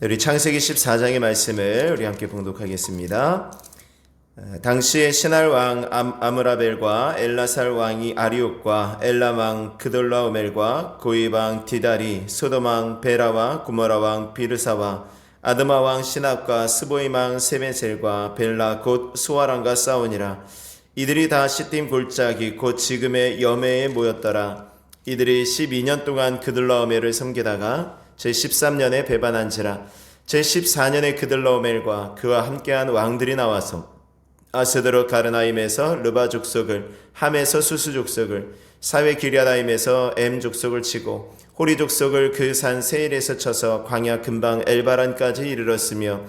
우리 창세기 14장의 말씀을 우리 함께 봉독하겠습니다. 당시에 시날 왕 아므라벨과 엘라살 왕이 아리옥과 엘람 왕 그돌라오멜과 고이 왕 디달이 소돔 왕 베라와 구모라 왕 비르사와 아드마 왕 시납과 스보임 왕 세메셀과 벨라 곧 수아랑과 싸우니라. 이들이 다 시딤 골짜기 곧 지금의 여매에 모였더라. 이들이 12년 동안 그돌라오멜을 섬기다가 제13년에 배반한지라. 제14년에 그돌라오멜과 그와 함께한 왕들이 나와서 아스드로 가르나임에서 르바 족속을, 함에서 수수 족속을, 사웨 기랴다임에서 엠 족속을 치고 호리 족속을 그 산 세일에서 쳐서 광야 근방 엘바란까지 이르렀으며,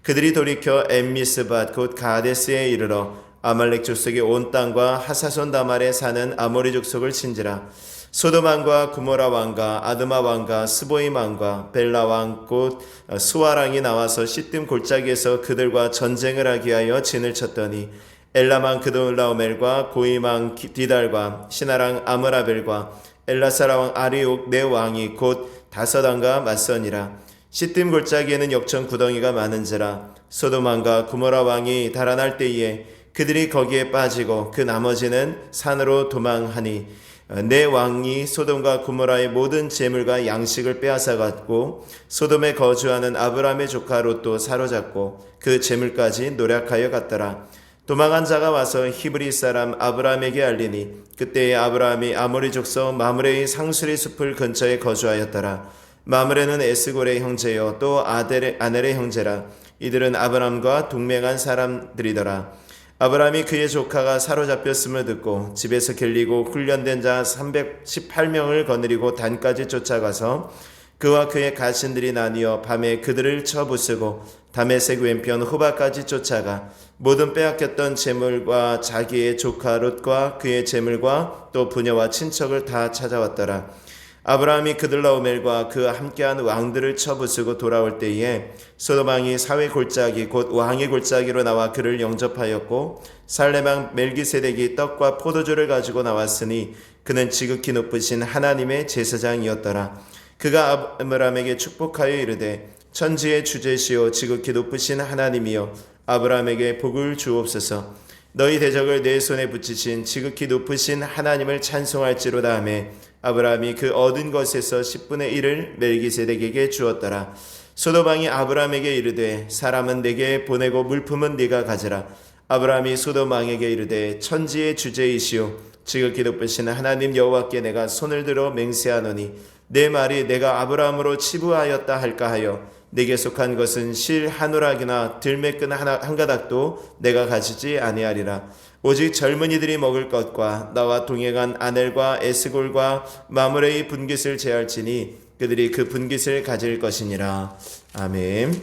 그들이 돌이켜 엠미스밭 곧 가데스에 이르러 아말렉 족속의 온 땅과 하사손 다말에 사는 아모리 족속을 친지라. 소돔 왕과 구모라 왕과 아드마 왕과 스보임 왕과 벨라 왕 곧 수아랑이 나와서 시뜸 골짜기에서 그들과 전쟁을 하기 위하여 진을 쳤더니 엘람 왕 그돌라오멜과 고임 왕 디달과 시나랑 아므라벨과 엘라사라 왕 아리옥 네 왕이 곧 다섯 왕과 맞서니라. 시뜸 골짜기에는 역청 구덩이가 많은지라. 소돔 왕과 구모라 왕이 달아날 때에 그들이 거기에 빠지고 그 나머지는 산으로 도망하니 네 왕이 소돔과 구모라의 모든 재물과 양식을 빼앗아갔고 소돔에 거주하는 아브람의 조카 롯도 사로잡고 그 재물까지 노략하여 갔더라. 도망한 자가 와서 히브리 사람 아브람에게 알리니 그때에 아브람이 아모리 족속 마므레의 상수리 숲을 근처에 거주하였더라. 마므레는 에스골의 형제요 또 아넬의 형제라. 이들은 아브람과 동맹한 사람들이더라. 아브람이 그의 조카가 사로잡혔음을 듣고 집에서 길리고 훈련된 자 318명을 거느리고 단까지 쫓아가서 그와 그의 가신들이 나뉘어 밤에 그들을 쳐부수고 다메섹 왼편 후바까지 쫓아가 모든 빼앗겼던 재물과 자기의 조카 롯과 그의 재물과 또 부녀와 친척을 다 찾아왔더라. 아브라함이 그들라오멜과 그와 함께한 왕들을 쳐부수고 돌아올 때에 소돔 왕이 사회 골짜기 곧 왕의 골짜기로 나와 그를 영접하였고 살렘 왕 멜기세덱이 떡과 포도주를 가지고 나왔으니 그는 지극히 높으신 하나님의 제사장이었더라. 그가 아브라함에게 축복하여 이르되 천지의 주제시오 지극히 높으신 하나님이여 아브라함에게 복을 주옵소서. 너희 대적을 내 손에 붙이신 지극히 높으신 하나님을 찬송할지로다 하며 아브라함이 그 얻은 것에서 10분의 1을 멜기세덱에게 주었더라. 소돔 왕이 아브라함에게 이르되 사람은 내게 보내고 물품은 네가 가져라. 아브라함이 소돔 왕에게 이르되 천지의 주제이시오 지극히 높으신 하나님 여호와께 내가 손을 들어 맹세하노니 내 말이 내가 아브라함으로 치부하였다 할까 하여 내게 속한 것은 실 한 오락이나 들매끈 한 가닥도 내가 가지지 아니하리라. 오직 젊은이들이 먹을 것과 나와 동행한 아넬과 에스골과 마므레의 분깃을 제할지니 그들이 그 분깃을 가질 것이니라. 아멘.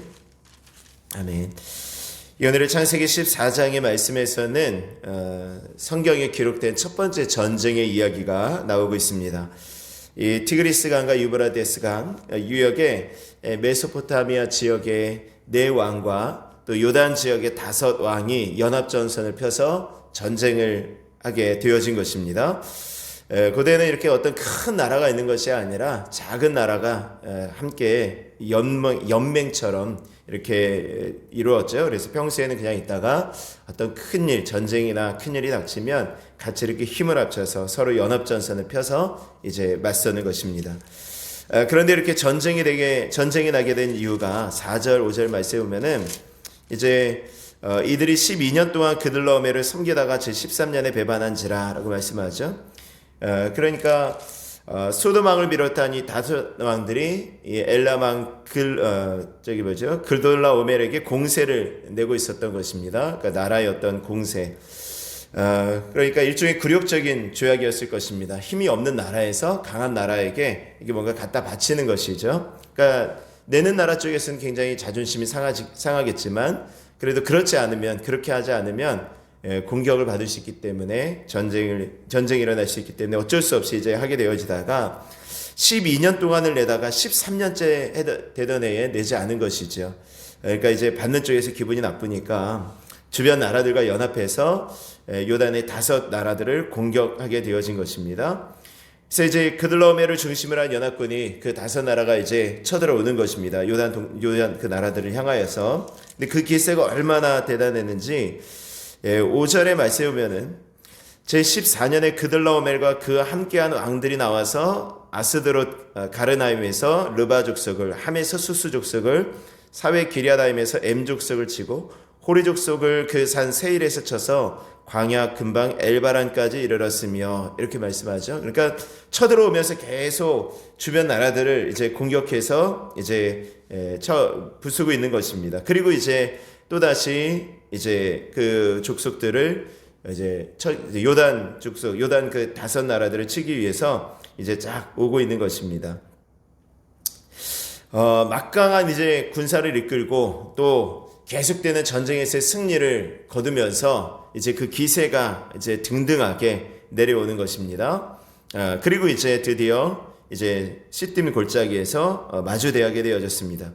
아멘. 오늘의 창세기 14장의 말씀에서는 성경에 기록된 첫 번째 전쟁의 이야기가 나오고 있습니다. 이 티그리스 강과 유브라데스 강 유역의 메소포타미아 지역의 네 왕과 또 요단 지역의 다섯 왕이 연합전선을 펴서 전쟁을 하게 되어진 것입니다. 고대는 이렇게 어떤 큰 나라가 있는 것이 아니라 작은 나라가 함께 연맹처럼 이렇게 이루었죠. 그래서 평소에는 그냥 있다가 어떤 큰일, 전쟁이나 큰일이 닥치면 같이 이렇게 힘을 합쳐서 서로 연합전선을 펴서 이제 맞서는 것입니다. 그런데 이렇게 전쟁이 나게 된 이유가 4절, 5절 말씀에 보면은 이제 이들이 12년 동안 그들라오멜을 섬기다가 제13년에 배반한지라 라고 말씀하죠. 그러니까 소돔 왕을 비롯한 이 다섯 왕들이 이 엘람 왕 그돌라오멜에게 공세를 내고 있었던 것입니다. 그러니까 나라의 어떤 공세. 그러니까 일종의 굴욕적인 조약이었을 것입니다. 힘이 없는 나라에서 강한 나라에게 이게 뭔가 갖다 바치는 것이죠. 그러니까 내는 나라 쪽에서는 굉장히 자존심이 상하겠지만 그래도 그렇게 하지 않으면 공격을 받을 수 있기 때문에 전쟁이 일어날 수 있기 때문에 어쩔 수 없이 이제 하게 되어지다가 12년 동안을 내다가 13년째 되던 해에 내지 않은 것이죠. 그러니까 이제 받는 쪽에서 기분이 나쁘니까 주변 나라들과 연합해서 요단의 다섯 나라들을 공격하게 되어진 것입니다. 그래서 이제 그들라오메를 중심으로 한 연합군이 그 다섯 나라가 이제 쳐들어오는 것입니다. 요단 그 나라들을 향하여서. 근데 그 기세가 얼마나 대단했는지 5절에 말씀해 보면은 제14년에 그들라오멜과 그와 함께한 왕들이 나와서 아스드롯 가르나임에서 르바 족속을, 함에서 수스 족속을, 사회 기랴다임에서 엠 족속을 치고 호리 족속을 그 산 세일에서 쳐서 광야 근방 엘바란까지 이르렀으며, 이렇게 말씀하죠. 그러니까 쳐들어오면서 계속 주변 나라들을 이제 공격해서 이제 부수고 있는 것입니다. 그리고 이제 또 다시 이제 그 족속들을 이제 요단 족속, 요단 그 다섯 나라들을 치기 위해서 이제 쫙 오고 있는 것입니다. 막강한 이제 군사를 이끌고 또 계속되는 전쟁에서의 승리를 거두면서 이제 그 기세가 이제 등등하게 내려오는 것입니다. 그리고 이제 드디어 이제 시딤 골짜기에서 마주대하게 되어졌습니다.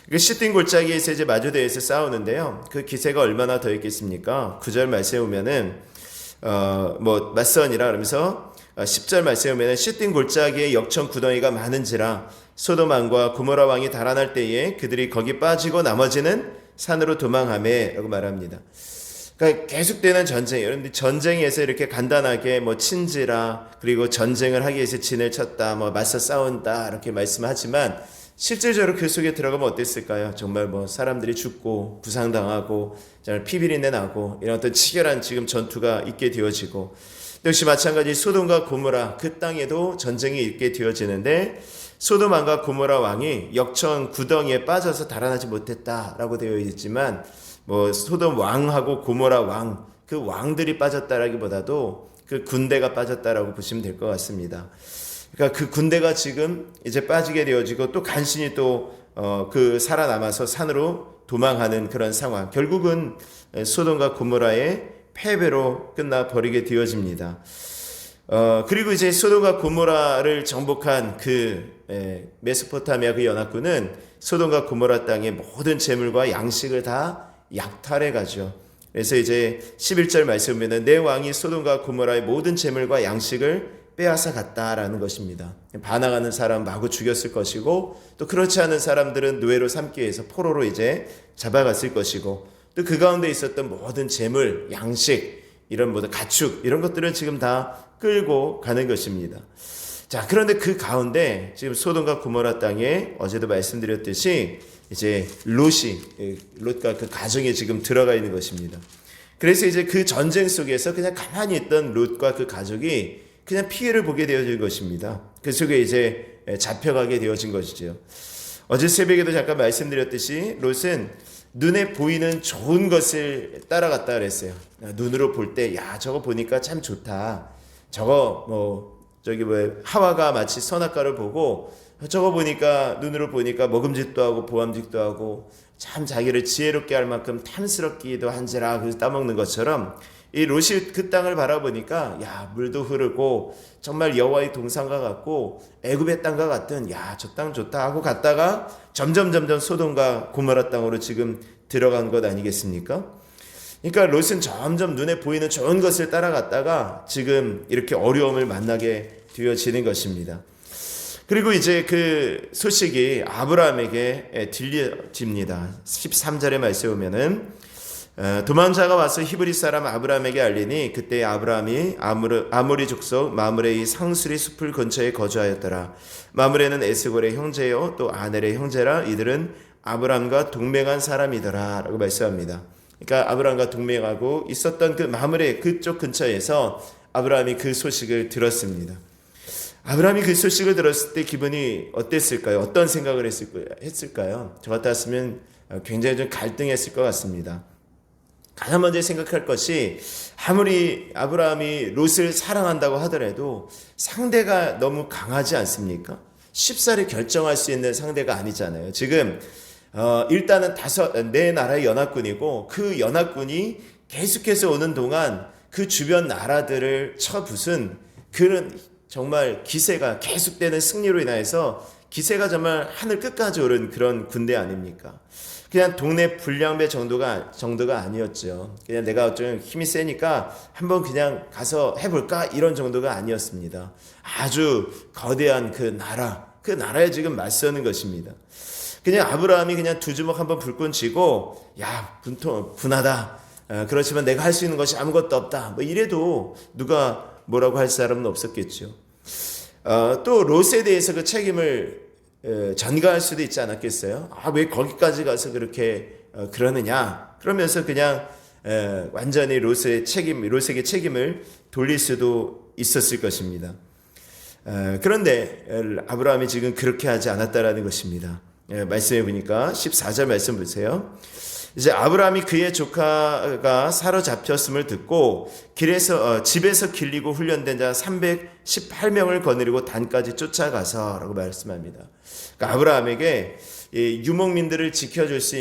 그 시딤 골짜기에서 이제 마주대에서 싸우는데요. 그 기세가 얼마나 더 있겠습니까? 9절 말씀에 보면은 맞선이라 그러면서 10절 말씀에 보면은 시딤 골짜기에 역청 구덩이가 많은지라 소돔 왕과 고모라 왕이 달아날 때에 그들이 거기 빠지고 나머지는 산으로 도망하매라고 말합니다. 그러니까 계속되는 전쟁, 여러분들 전쟁에서 이렇게 간단하게 친지라, 그리고 전쟁을 하기 위해서 진을 쳤다, 맞서 싸운다 이렇게 말씀하지만 실질적으로 그 속에 들어가면 어땠을까요? 정말 사람들이 죽고 부상당하고 피비린내 나고 이런 어떤 치열한 지금 전투가 있게 되어지고, 역시 마찬가지 소돔과 고모라 그 땅에도 전쟁이 있게 되어지는데 소돔 왕과 고모라 왕이 역청 구덩이에 빠져서 달아나지 못했다라고 되어 있지만 소돔 왕하고 고모라 왕, 그 왕들이 빠졌다라기보다도 그 군대가 빠졌다라고 보시면 될 것 같습니다. 그러니까 그 군대가 지금 이제 빠지게 되어지고 또 간신히 또 그 살아남아서 산으로 도망하는 그런 상황. 결국은 소돔과 고모라의 패배로 끝나 버리게 되어집니다. 그리고 이제 소돔과 고모라를 정복한 그 메소포타미아 그 연합군은 소돔과 고모라 땅의 모든 재물과 양식을 다 약탈해 가죠. 그래서 이제 11절 말씀 보면 내 왕이 소돔과 고모라의 모든 재물과 양식을 빼앗아 갔다라는 것입니다. 반항하는 사람 마구 죽였을 것이고, 또 그렇지 않은 사람들은 노예로 삼기 위해서 포로로 이제 잡아갔을 것이고, 또 그 가운데 있었던 모든 재물, 양식, 이런 모든 가축, 이런 것들은 지금 다 끌고 가는 것입니다. 자, 그런데 그 가운데 지금 소돔과 고모라 땅에 어제도 말씀드렸듯이 이제 롯과 그 가정이 지금 들어가 있는 것입니다. 그래서 이제 그 전쟁 속에서 그냥 가만히 있던 롯과 그 가족이 그냥 피해를 보게 되어진 것입니다. 그 속에 이제 잡혀가게 되어진 것이죠. 어제 새벽에도 잠깐 말씀드렸듯이 롯은 눈에 보이는 좋은 것을 따라갔다 그랬어요. 눈으로 볼 때, 야, 저거 보니까 참 좋다. 저거 하와가 마치 선악과를 보고 저거 보니까, 눈으로 보니까 먹음직도 하고 보암직도 하고 참 자기를 지혜롭게 할 만큼 탐스럽기도 한지라, 그래서 따먹는 것처럼 이 롯이 그 땅을 바라보니까, 야, 물도 흐르고 정말 여호와의 동산과 같고 애굽의 땅과 같은, 야, 저 땅 좋다 하고 갔다가 점점 소돔과 고모라 땅으로 지금 들어간 것 아니겠습니까? 그러니까 롯은 점점 눈에 보이는 좋은 것을 따라갔다가 지금 이렇게 어려움을 만나게 되어지는 것입니다. 그리고 이제 그 소식이 아브라함에게 들려집니다. 13절에 말씀에 보면은 도망자가 와서 히브리 사람 아브라함에게 알리니 그때 아브라함이 아모리 족속 마므레의 상수리 숲을 근처에 거주하였더라. 마므레는 에스골의 형제요 또 아넬의 형제라. 이들은 아브라함과 동맹한 사람이더라 라고 말씀합니다. 그러니까 아브라함과 동맹하고 있었던 그 마므레 그쪽 근처에서 아브라함이 그 소식을 들었습니다. 아브라함이 그 소식을 들었을 때 기분이 어땠을까요? 어떤 생각을 했을까요? 저 같았으면 굉장히 좀 갈등했을 것 같습니다. 가장 먼저 생각할 것이, 아무리 아브라함이 롯을 사랑한다고 하더라도 상대가 너무 강하지 않습니까? 쉽사리 결정할 수 있는 상대가 아니잖아요. 지금 일단은 네 나라의 연합군이고, 그 연합군이 계속해서 오는 동안 그 주변 나라들을 쳐부순 그런 정말 기세가 계속되는 승리로 인해서 기세가 정말 하늘 끝까지 오른 그런 군대 아닙니까? 그냥 동네 불량배 정도가 아니었죠. 그냥 내가 좀 힘이 세니까 한번 그냥 가서 해볼까 이런 정도가 아니었습니다. 아주 거대한 그 나라에 지금 맞서는 것입니다. 그냥 아브라함이 그냥 두 주먹 한번 불끈 쥐고 야 분하다. 그렇지만 내가 할 수 있는 것이 아무것도 없다. 뭐 이래도 누가 뭐라고 할 사람은 없었겠죠. 또 롯에 대해서 그 책임을 전가할 수도 있지 않았겠어요? 왜 거기까지 가서 그렇게 그러느냐? 그러면서 그냥 완전히 롯에게 책임을 돌릴 수도 있었을 것입니다. 그런데 아브라함이 지금 그렇게 하지 않았다라는 것입니다. 말씀해 보니까 14절 말씀 보세요. 이제 아브라함이 그의 조카가 사로잡혔음을 듣고 집에서 길리고 훈련된 자 318명을 거느리고 단까지 쫓아가서라고 말씀합니다. 그러니까 아브라함에게 유목민들을 지킬 수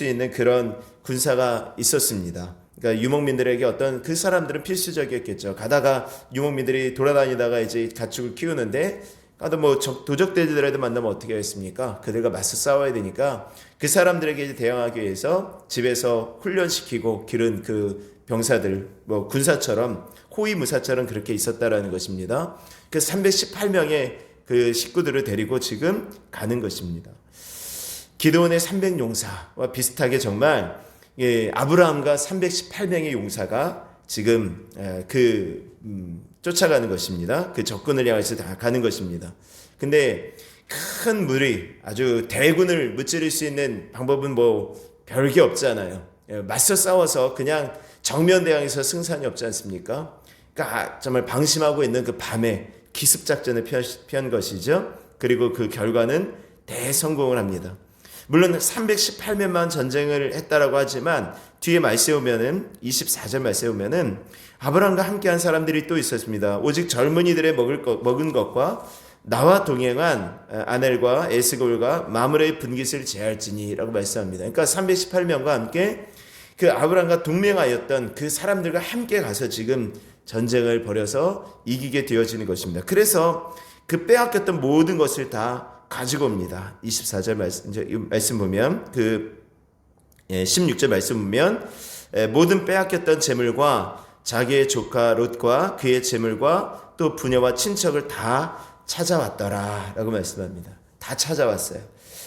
있는 그런 군사가 있었습니다. 그러니까 유목민들에게 어떤 그 사람들은 필수적이었겠죠. 가다가 유목민들이 돌아다니다가 이제 가축을 키우는데 뭐 도적들이라도 만나면 어떻게 하겠습니까? 그들과 맞서 싸워야 되니까 그 사람들에게 이제 대항하기 위해서 집에서 훈련시키고 기른 그 병사들, 뭐 군사처럼 호위무사처럼 그렇게 있었다라는 것입니다. 그 318명의 그 식구들을 데리고 지금 가는 것입니다. 기드온의 300용사와 비슷하게 정말 아브라함과 318명의 용사가 지금 쫓아가는 것입니다. 그 적군을 향해서 다 가는 것입니다. 근데 큰 무리, 아주 대군을 무찌를 수 있는 방법은 뭐 별게 없잖아요. 맞서 싸워서 그냥 정면 대항해서 승산이 없지 않습니까? 그러니까 정말 방심하고 있는 그 밤에 기습작전을 편 것이죠. 그리고 그 결과는 대성공을 합니다. 물론 318명만 전쟁을 했다라고 하지만 뒤에 말씀에 보면은 24절 말씀에 보면은 아브라함과 함께한 사람들이 또 있었습니다. 오직 젊은이들의 먹은 것과 나와 동행한 아넬과 에스골과 마므레의 분깃을 제할지니라고 말씀합니다. 그러니까 318명과 함께 그 아브라함과 동맹하였던 그 사람들과 함께 가서 지금 전쟁을 벌여서 이기게 되어지는 것입니다. 그래서 그 빼앗겼던 모든 것을 다 가지고 옵니다. 24절 말씀 보면 16절 말씀 보면 모든 빼앗겼던 재물과 자기의 조카 롯과 그의 재물과 또 부녀와 친척을 다 찾아왔더라 라고 말씀합니다. 다 찾아왔어요.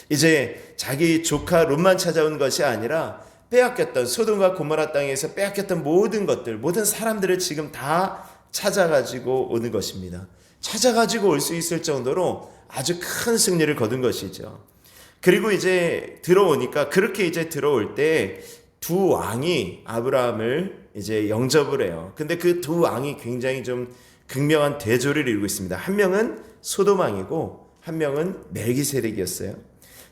이제 자기 조카 롯만 찾아온 것이 아니라 빼앗겼던 소돔과 고모라 땅에서 빼앗겼던 모든 것들, 모든 사람들을 지금 다 찾아가지고 오는 것입니다. 찾아가지고 올 수 있을 정도로 아주 큰 승리를 거둔 것이죠. 그리고 이제 들어오니까 그렇게 이제 들어올 때 두 왕이 아브라함을 이제 영접을 해요. 근데 그 두 왕이 굉장히 좀 극명한 대조를 이루고 있습니다. 한 명은 소돔 왕이고 한 명은 멜기세덱이었어요.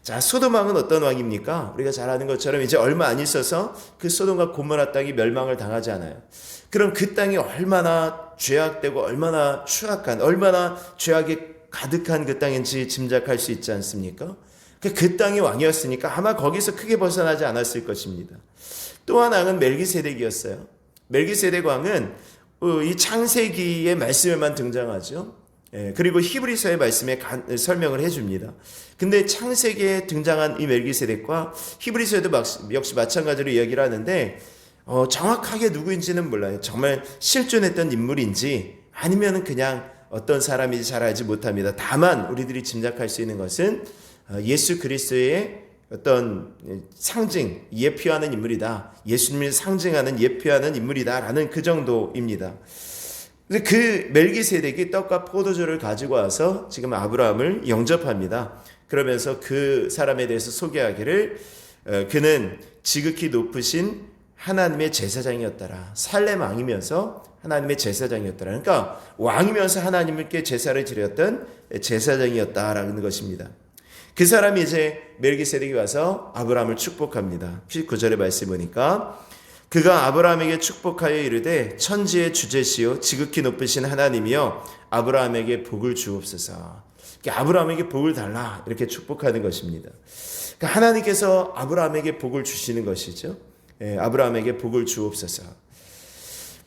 자, 소돔 왕은 어떤 왕입니까? 우리가 잘 아는 것처럼 이제 얼마 안 있어서 그 소돔과 고모라 땅이 멸망을 당하지 않아요. 그럼 그 땅이 얼마나 죄악되고 얼마나 추악한, 얼마나 죄악이 가득한 그 땅인지 짐작할 수 있지 않습니까? 그 땅이 왕이었으니까 아마 거기서 크게 벗어나지 않았을 것입니다. 또 하나는 멜기세덱이었어요. 멜기세덱 왕은 이 창세기의 말씀에만 등장하죠. 그리고 히브리서의 말씀에 설명을 해줍니다. 근데 창세기에 등장한 이 멜기세덱과 히브리서에도 역시 마찬가지로 이야기를 하는데 정확하게 누구인지는 몰라요. 정말 실존했던 인물인지 아니면 그냥 어떤 사람인지 잘 알지 못합니다. 다만 우리들이 짐작할 수 있는 것은 예수 그리스도의 어떤 상징, 예표하는 인물이다. 예수님을 상징하는 예표하는 인물이다라는 그 정도입니다. 그 멜기세덱이 떡과 포도주를 가지고 와서 지금 아브라함을 영접합니다. 그러면서 그 사람에 대해서 소개하기를 그는 지극히 높으신 하나님의 제사장이었더라. 살렘 왕이면서 하나님의 제사장이었더라. 그러니까 왕이면서 하나님께 제사를 드렸던 제사장이었다라는 것입니다. 그 사람이 이제 멜기세덱이 와서 아브라함을 축복합니다. 19절의 말씀 보니까 그가 아브라함에게 축복하여 이르되 천지의 주제시요 지극히 높으신 하나님이여 아브라함에게 복을 주옵소서. 아브라함에게 복을 달라 이렇게 축복하는 것입니다. 그러니까 하나님께서 아브라함에게 복을 주시는 것이죠. 아브라함에게 복을 주옵소서.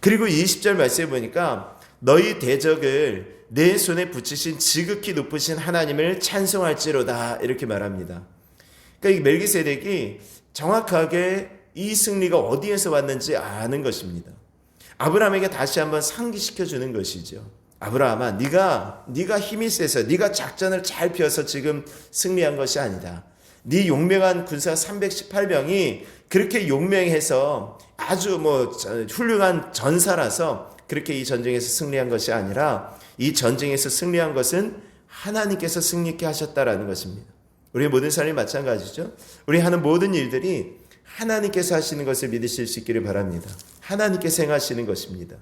그리고 20절 말씀해 보니까 너희 대적을 내 손에 붙이신 지극히 높으신 하나님을 찬송할지로다 이렇게 말합니다. 그러니까 이 멜기세덱이 정확하게 이 승리가 어디에서 왔는지 아는 것입니다. 아브라함에게 다시 한번 상기시켜 주는 것이죠. 아브라함아, 네가 힘이 세서 네가 작전을 잘 펴서 지금 승리한 것이 아니다. 네 용맹한 군사 318명이 그렇게 용맹해서 아주 훌륭한 전사라서 그렇게 이 전쟁에서 승리한 것이 아니라 이 전쟁에서 승리한 것은 하나님께서 승리케 하셨다라는 것입니다. 우리의 모든 삶이 마찬가지죠. 우리 하는 모든 일들이 하나님께서 하시는 것을 믿으실 수 있기를 바랍니다. 하나님께서 행하시는 것입니다.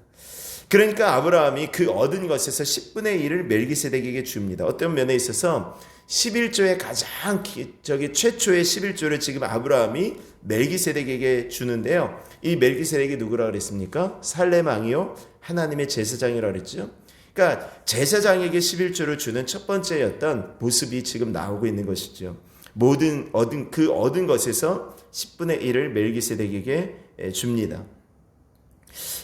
그러니까 아브라함이 그 얻은 것에서 10분의 1을 멜기세덱에게 줍니다. 어떤 면에 있어서 11조의 가장 최초의 11조를 지금 아브라함이 멜기세덱에게 주는데요. 이 멜기세덱이 누구라 그랬습니까? 살렘 왕이요 하나님의 제사장이라 그랬죠. 그러니까 제사장에게 11조를 주는 첫 번째였던 모습이 지금 나오고 있는 것이죠. 모든 얻은 것에서 10분의 1을 멜기세덱에게 줍니다.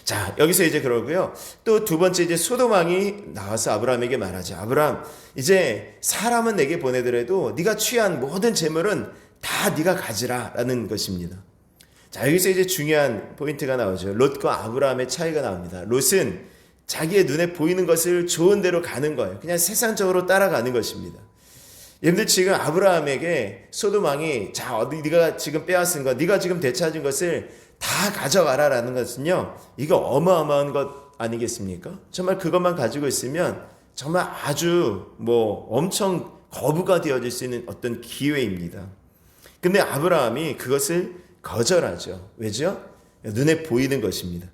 자, 여기서 이제 그러고요. 또 두 번째 이제 소돔 왕이 나와서 아브라함에게 말하죠. 아브라함, 이제 사람은 내게 보내더라도 네가 취한 모든 재물은 다 네가 가지라라는 것입니다. 자, 여기서 이제 중요한 포인트가 나오죠. 롯과 아브라함의 차이가 나옵니다. 롯은 자기의 눈에 보이는 것을 좋은 대로 가는 거예요. 그냥 세상적으로 따라가는 것입니다. 여러분들 지금 아브라함에게 소돔 왕이 자, 네가 지금 빼앗은 것, 네가 지금 되찾은 것을 다 가져가라라는 것은요, 이거 어마어마한 것 아니겠습니까? 정말 그것만 가지고 있으면 정말 아주 엄청 거부가 되어질 수 있는 어떤 기회입니다. 근데 아브라함이 그것을 거절하죠. 왜죠? 눈에 보이는 것입니다.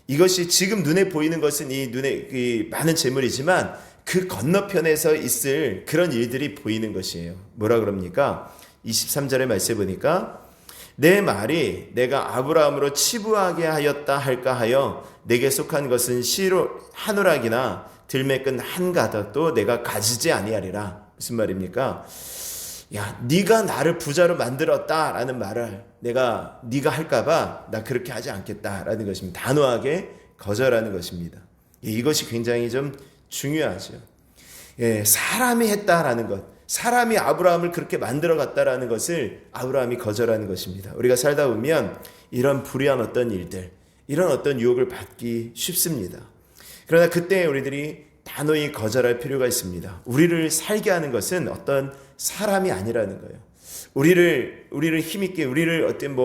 이것이 지금 눈에 보이는 것은 이 많은 재물이지만 그 건너편에서 있을 그런 일들이 보이는 것이에요. 뭐라 그럽니까? 23절의 말씀에 보니까 내 말이 내가 아브라함으로 치부하게 하였다 할까 하여 내게 속한 것은 시로 한 오락이나 들매끈 한 가닥도 내가 가지지 아니하리라. 무슨 말입니까? 야, 네가 나를 부자로 만들었다라는 말을 네가 할까봐 나 그렇게 하지 않겠다라는 것입니다. 단호하게 거절하는 것입니다. 이것이 굉장히 좀 중요하죠. 사람이 했다라는 것, 사람이 아브라함을 그렇게 만들어 갔다라는 것을 아브라함이 거절하는 것입니다. 우리가 살다 보면 이런 불의한 어떤 일들, 이런 어떤 유혹을 받기 쉽습니다. 그러나 그때 우리들이 단호히 거절할 필요가 있습니다. 우리를 살게 하는 것은 어떤 사람이 아니라는 거예요. 우리를 힘있게, 우리를 어떤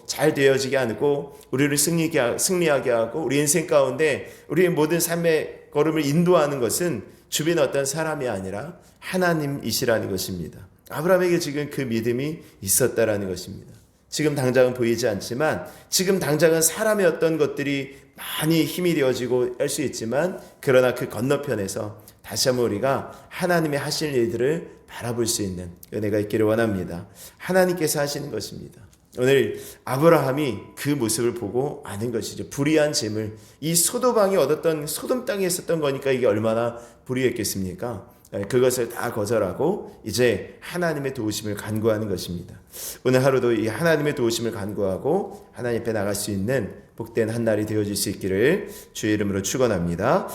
잘 되어지게 하고, 우리를 승리하게 하고, 우리 인생 가운데 우리의 모든 삶의 걸음을 인도하는 것은 주변의 어떤 사람이 아니라 하나님이시라는 것입니다. 아브라함에게 지금 그 믿음이 있었다라는 것입니다. 지금 당장은 보이지 않지만, 지금 당장은 사람의 어떤 것들이 많이 힘이 되어지고 할 수 있지만, 그러나 그 건너편에서 다시 한번 우리가 하나님의 하실 일들을 바라볼 수 있는 은혜가 있기를 원합니다. 하나님께서 하시는 것입니다. 오늘 아브라함이 그 모습을 보고 아는 것이죠. 불의한 재물, 이 소돔 왕이 얻었던 소돔 땅에 있었던 거니까 이게 얼마나 불의했겠습니까? 그것을 다 거절하고 이제 하나님의 도우심을 간구하는 것입니다. 오늘 하루도 이 하나님의 도우심을 간구하고 하나님 앞에 나갈 수 있는 복된 한 날이 되어질 수 있기를 주의 이름으로 축원합니다.